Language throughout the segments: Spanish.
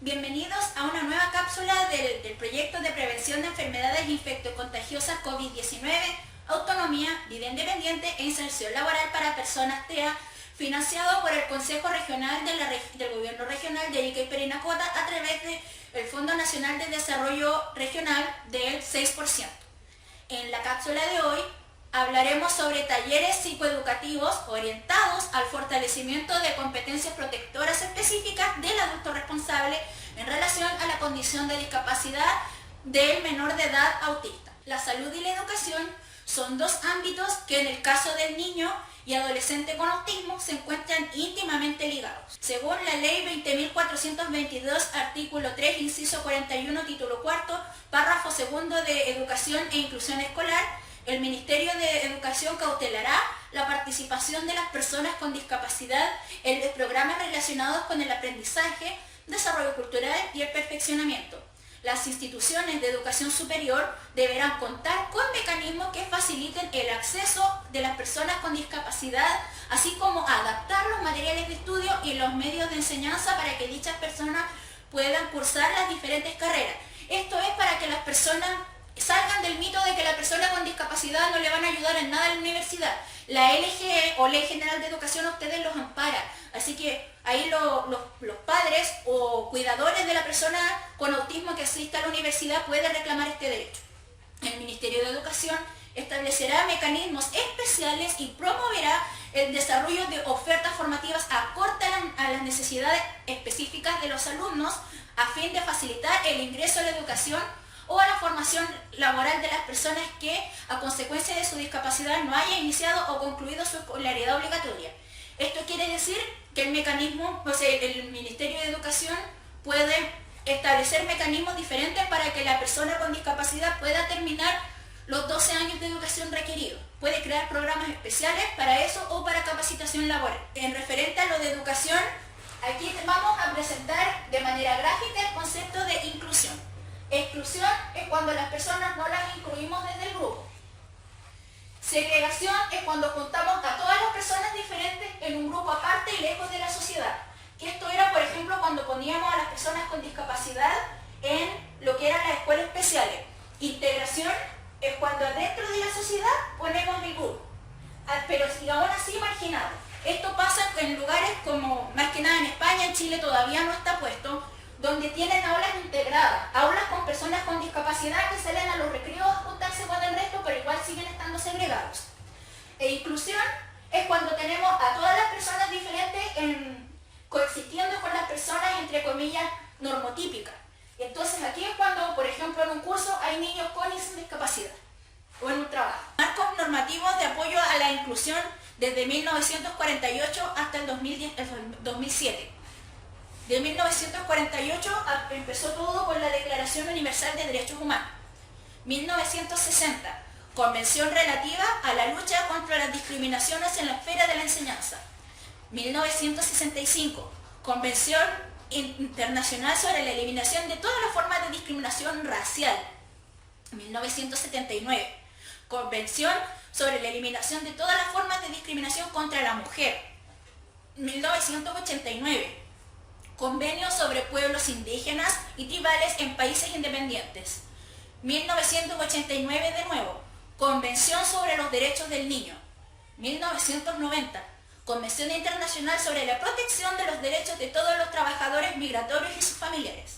Bienvenidos a una nueva cápsula del proyecto de prevención de enfermedades infectocontagiosas COVID-19, autonomía, vida independiente e inserción laboral para personas TEA, financiado por el Consejo Regional del Gobierno Regional de Arica y Parinacota a través del Fondo Nacional de Desarrollo Regional del 6%. En la cápsula de hoy hablaremos sobre talleres psicoeducativos orientados al fortalecimiento de competencias protectoras específicas del adulto responsable en relación a la condición de discapacidad del menor de edad autista. La salud y la educación son dos ámbitos que en el caso del niño y adolescente con autismo se encuentran íntimamente ligados. Según la Ley 20.422, artículo 3, inciso 41, título 4, párrafo 2 de Educación e Inclusión Escolar, el Ministerio de Educación cautelará la participación de las personas con discapacidad en los programas relacionados con el aprendizaje, desarrollo cultural y el perfeccionamiento. Las instituciones de educación superior deberán contar con mecanismos que faciliten el acceso de las personas con discapacidad, así como adaptar los materiales de estudio y los medios de enseñanza para que dichas personas puedan cursar las diferentes carreras. Esto es para que las personas salgan del mito de que la persona con discapacidad no le van a ayudar en nada en la universidad. La LGE o Ley General de Educación a ustedes los ampara, así que ahí los padres o cuidadores de la persona con autismo que asista a la universidad pueden reclamar este derecho. El Ministerio de Educación establecerá mecanismos especiales y promoverá el desarrollo de ofertas formativas acorde a las necesidades específicas de los alumnos a fin de facilitar el ingreso a la educación o a la formación laboral de las personas que, a consecuencia de su discapacidad, no haya iniciado o concluido su escolaridad obligatoria. Esto quiere decir que el Ministerio de Educación puede establecer mecanismos diferentes para que la persona con discapacidad pueda terminar los 12 años de educación requeridos. Puede crear programas especiales para eso o para capacitación laboral. En referente a lo de educación, aquí vamos a presentar de manera gráfica el concepto de inclusión. Exclusión es cuando las personas no las incluimos desde el grupo. Segregación es cuando juntamos a todas las personas diferentes en un grupo aparte y lejos de la sociedad. Que esto era, por ejemplo, cuando poníamos a las personas con discapacidad en lo que eran las escuelas especiales. Integración es cuando dentro de la sociedad ponemos el grupo, pero aún así marginado. Esto pasa en lugares como, más que nada en España, en Chile todavía no está puesto, donde tienen aulas integradas, aulas con personas con discapacidad que salen a los recreos a juntarse con el resto, pero igual siguen estando segregados. E inclusión es cuando tenemos a todas las personas diferentes coexistiendo con las personas, entre comillas, normotípicas. Entonces aquí es cuando, por ejemplo, en un curso hay niños con y sin discapacidad, o en un trabajo. Marcos normativos de apoyo a la inclusión desde 1948 hasta el 2007. De 1948 empezó todo con la Declaración Universal de Derechos Humanos. 1960, Convención relativa a la lucha contra las discriminaciones en la esfera de la enseñanza. 1965, Convención Internacional sobre la eliminación de todas las formas de discriminación racial. 1979, Convención sobre la eliminación de todas las formas de discriminación contra la mujer. 1989, Convenio sobre pueblos indígenas y tribales en países independientes. 1989 de nuevo, Convención sobre los derechos del niño. 1990, Convención Internacional sobre la protección de los derechos de todos los trabajadores migratorios y sus familiares.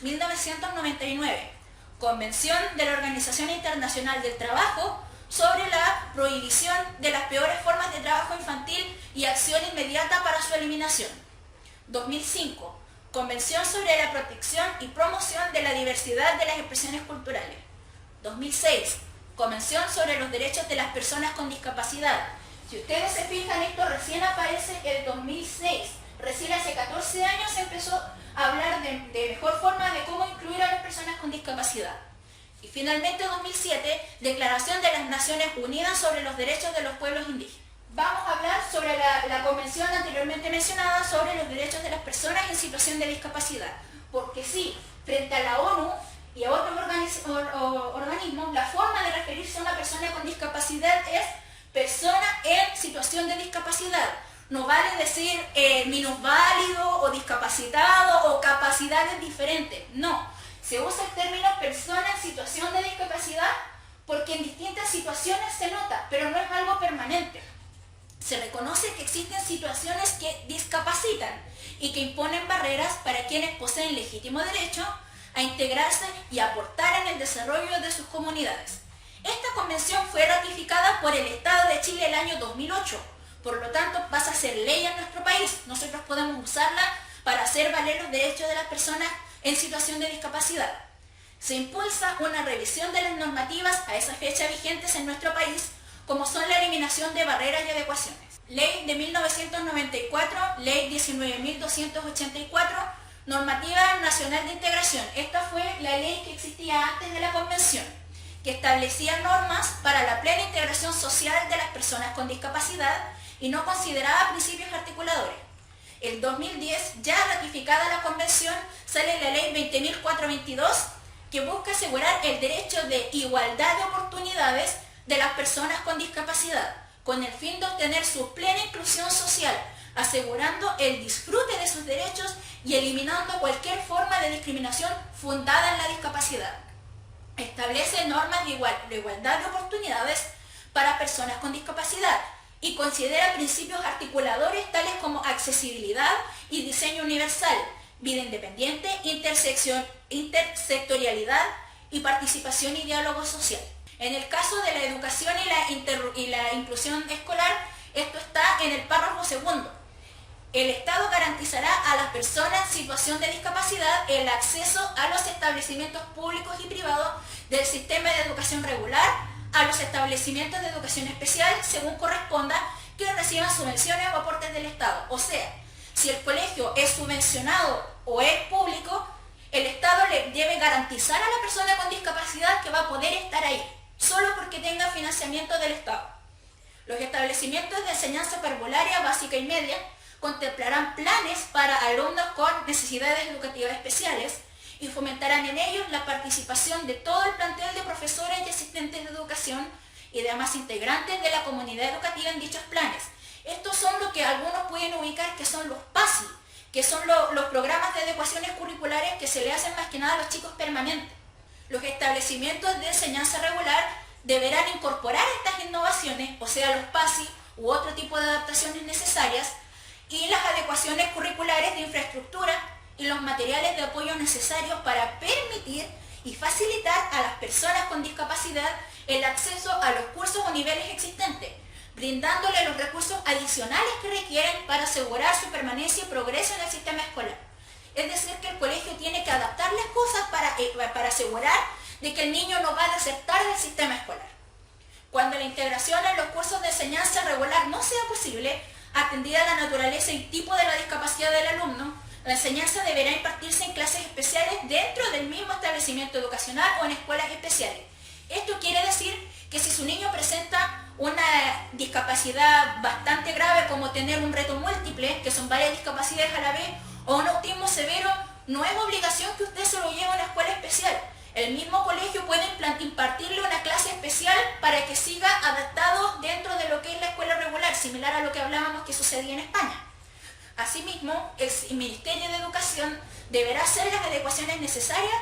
1999, Convención de la Organización Internacional del Trabajo sobre la prohibición de las peores formas de trabajo infantil y acción inmediata para su eliminación. 2005, Convención sobre la protección y promoción de la diversidad de las expresiones culturales. 2006, Convención sobre los derechos de las personas con discapacidad. Si ustedes se fijan, esto recién aparece el 2006. Recién hace 14 años se empezó a hablar de mejor forma de cómo incluir a las personas con discapacidad. Y finalmente 2007, Declaración de las Naciones Unidas sobre los Derechos de los Pueblos Indígenas. Vamos a hablar sobre la convención anteriormente mencionada sobre los derechos de las personas en situación de discapacidad. Porque sí, frente a la ONU y a otros organismos, la forma de referirse a una persona con discapacidad es persona en situación de discapacidad. No vale decir minusválido o discapacitado o capacidades diferentes. No, se usa el término persona en situación de discapacidad porque en distintas situaciones se nota, pero no es algo permanente. Se reconoce que existen situaciones que discapacitan y que imponen barreras para quienes poseen legítimo derecho a integrarse y aportar en el desarrollo de sus comunidades. Esta convención fue ratificada por el Estado de Chile el año 2008, por lo tanto pasa a ser ley en nuestro país. Nosotros podemos usarla para hacer valer los derechos de las personas en situación de discapacidad. Se impulsa una revisión de las normativas a esa fecha vigentes en nuestro país, como son la eliminación de barreras y adecuaciones. Ley de 1994, Ley 19.284, Normativa Nacional de Integración. Esta fue la ley que existía antes de la Convención, que establecía normas para la plena integración social de las personas con discapacidad y no consideraba principios articuladores. El 2010, ya ratificada la Convención, sale la Ley 20.422, que busca asegurar el derecho de igualdad de oportunidades de las personas con discapacidad, con el fin de obtener su plena inclusión social, asegurando el disfrute de sus derechos y eliminando cualquier forma de discriminación fundada en la discapacidad. Establece normas de igualdad de oportunidades para personas con discapacidad y considera principios articuladores tales como accesibilidad y diseño universal, vida independiente, intersectorialidad y participación y diálogo social. En el caso de la educación y la inclusión escolar, esto está en el párrafo segundo. El Estado garantizará a las personas en situación de discapacidad el acceso a los establecimientos públicos y privados del sistema de educación regular, a los establecimientos de educación especial, según corresponda, que reciban subvenciones o aportes del Estado. O sea, si el colegio es subvencionado o es público, el Estado le debe garantizar a la persona con discapacidad que va a poder estar ahí, solo porque tenga financiamiento del Estado. Los establecimientos de enseñanza parvularia básica y media contemplarán planes para alumnos con necesidades educativas especiales y fomentarán en ellos la participación de todo el plantel de profesores y asistentes de educación y demás integrantes de la comunidad educativa en dichos planes. Estos son lo que algunos pueden ubicar que son los PASI, que son los programas de adecuaciones curriculares que se le hacen más que nada a los chicos permanentes. Los establecimientos de enseñanza regular deberán incorporar estas innovaciones, o sea, los PASI u otro tipo de adaptaciones necesarias, y las adecuaciones curriculares de infraestructura y los materiales de apoyo necesarios para permitir y facilitar a las personas con discapacidad el acceso a los cursos o niveles existentes, brindándole los recursos adicionales que requieren para asegurar su permanencia y progreso en el sistema escolar. Es decir, que el colegio tiene que adaptar las cosas para asegurar de que el niño no va a desertar del sistema escolar. Cuando la integración en los cursos de enseñanza regular no sea posible, atendida la naturaleza y tipo de la discapacidad del alumno, la enseñanza deberá impartirse en clases especiales dentro del mismo establecimiento educacional o en escuelas especiales. Esto quiere decir que si su niño presenta una discapacidad bastante grave como tener un reto múltiple, que son varias discapacidades a la vez, o un autismo severo, no es obligación que usted se lo lleve a una escuela especial. El mismo colegio puede impartirle una clase especial para que siga adaptado dentro de lo que es la escuela regular, similar a lo que hablábamos que sucedía en España. Asimismo, el Ministerio de Educación deberá hacer las adecuaciones necesarias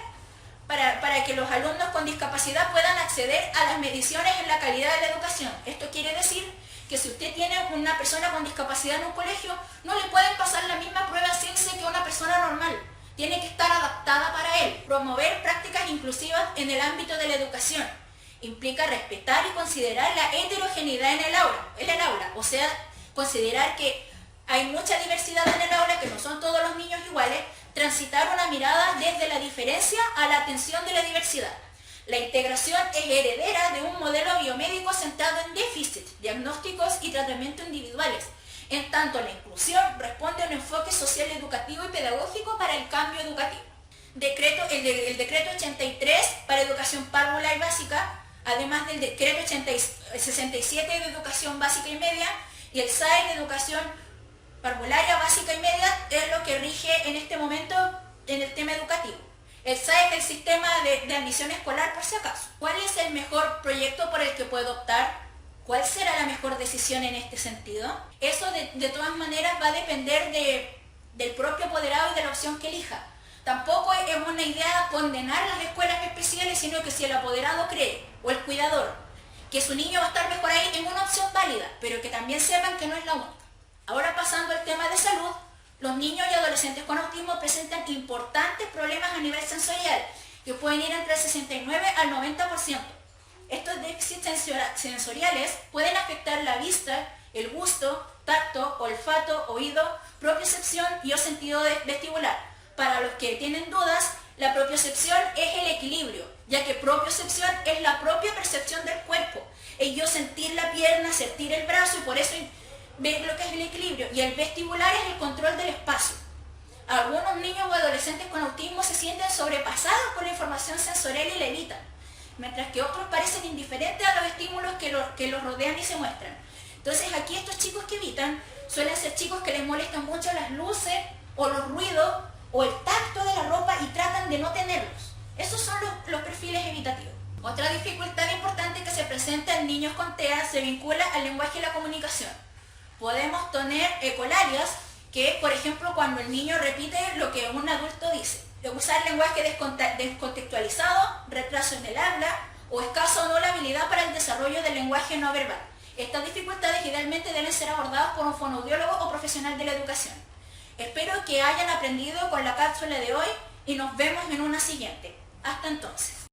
para que los alumnos con discapacidad puedan acceder a las mediciones en la calidad de la educación. Esto quiere decir que si usted tiene una persona con discapacidad en un colegio, no le pueden pasar la misma prueba CINSE que a una persona normal. Tiene que estar adaptada para él. Promover prácticas inclusivas en el ámbito de la educación implica respetar y considerar la heterogeneidad en el aula. O sea, considerar que hay mucha diversidad en el aula, que no son todos los niños iguales, transitar una mirada desde la diferencia a la atención de la diversidad. La integración es heredera de un modelo biomédico centrado en déficit, diagnósticos y tratamientos individuales. En tanto, la inclusión responde a un enfoque social, educativo y pedagógico para el cambio educativo. el decreto 83 para educación parvula y básica, además del decreto 67 de educación básica y media, y el SAE de educación parvularia básica y media es lo que rige en este momento en el tema educativo. El SAE es el sistema de admisión escolar, por si acaso. ¿Cuál es el mejor proyecto por el que puedo optar? ¿Cuál será la mejor decisión en este sentido? Eso de todas maneras va a depender del propio apoderado y de la opción que elija. Tampoco es una idea condenar las escuelas especiales, sino que si el apoderado cree, o el cuidador, que su niño va a estar mejor ahí, es una opción válida, pero que también sepan que no es la única. Ahora pasando al tema de salud, los niños y adolescentes con autismo presentan importantes problemas a nivel sensorial, que pueden ir entre el 69 al 90%. Estos déficits sensoriales pueden afectar la vista, el gusto, tacto, olfato, oído, propiocepción y o sentido vestibular. Para los que tienen dudas, la propiocepción es el equilibrio, ya que propiocepción es la propia percepción del cuerpo. Es yo sentir la pierna, sentir el brazo y por eso ver lo que es el equilibrio. Y el vestibular es el control del espacio. Algunos niños o adolescentes con autismo se sienten sobrepasados por la información sensorial y la evitan, mientras que otros parecen indiferentes a los estímulos que los rodean y se muestran. Entonces aquí estos chicos que evitan suelen ser chicos que les molestan mucho las luces o los ruidos o el tacto de la ropa y tratan de no tenerlos. Esos son los perfiles evitativos. Otra dificultad importante que se presenta en niños con TEA se vincula al lenguaje y la comunicación. Podemos tener ecolalias, que es, por ejemplo, cuando el niño repite lo que un adulto dice. Usar lenguaje descontextualizado, retraso en el habla o escasa o nula habilidad para el desarrollo del lenguaje no verbal. Estas dificultades idealmente deben ser abordadas por un fonoaudiólogo o profesional de la educación. Espero que hayan aprendido con la cápsula de hoy y nos vemos en una siguiente. Hasta entonces.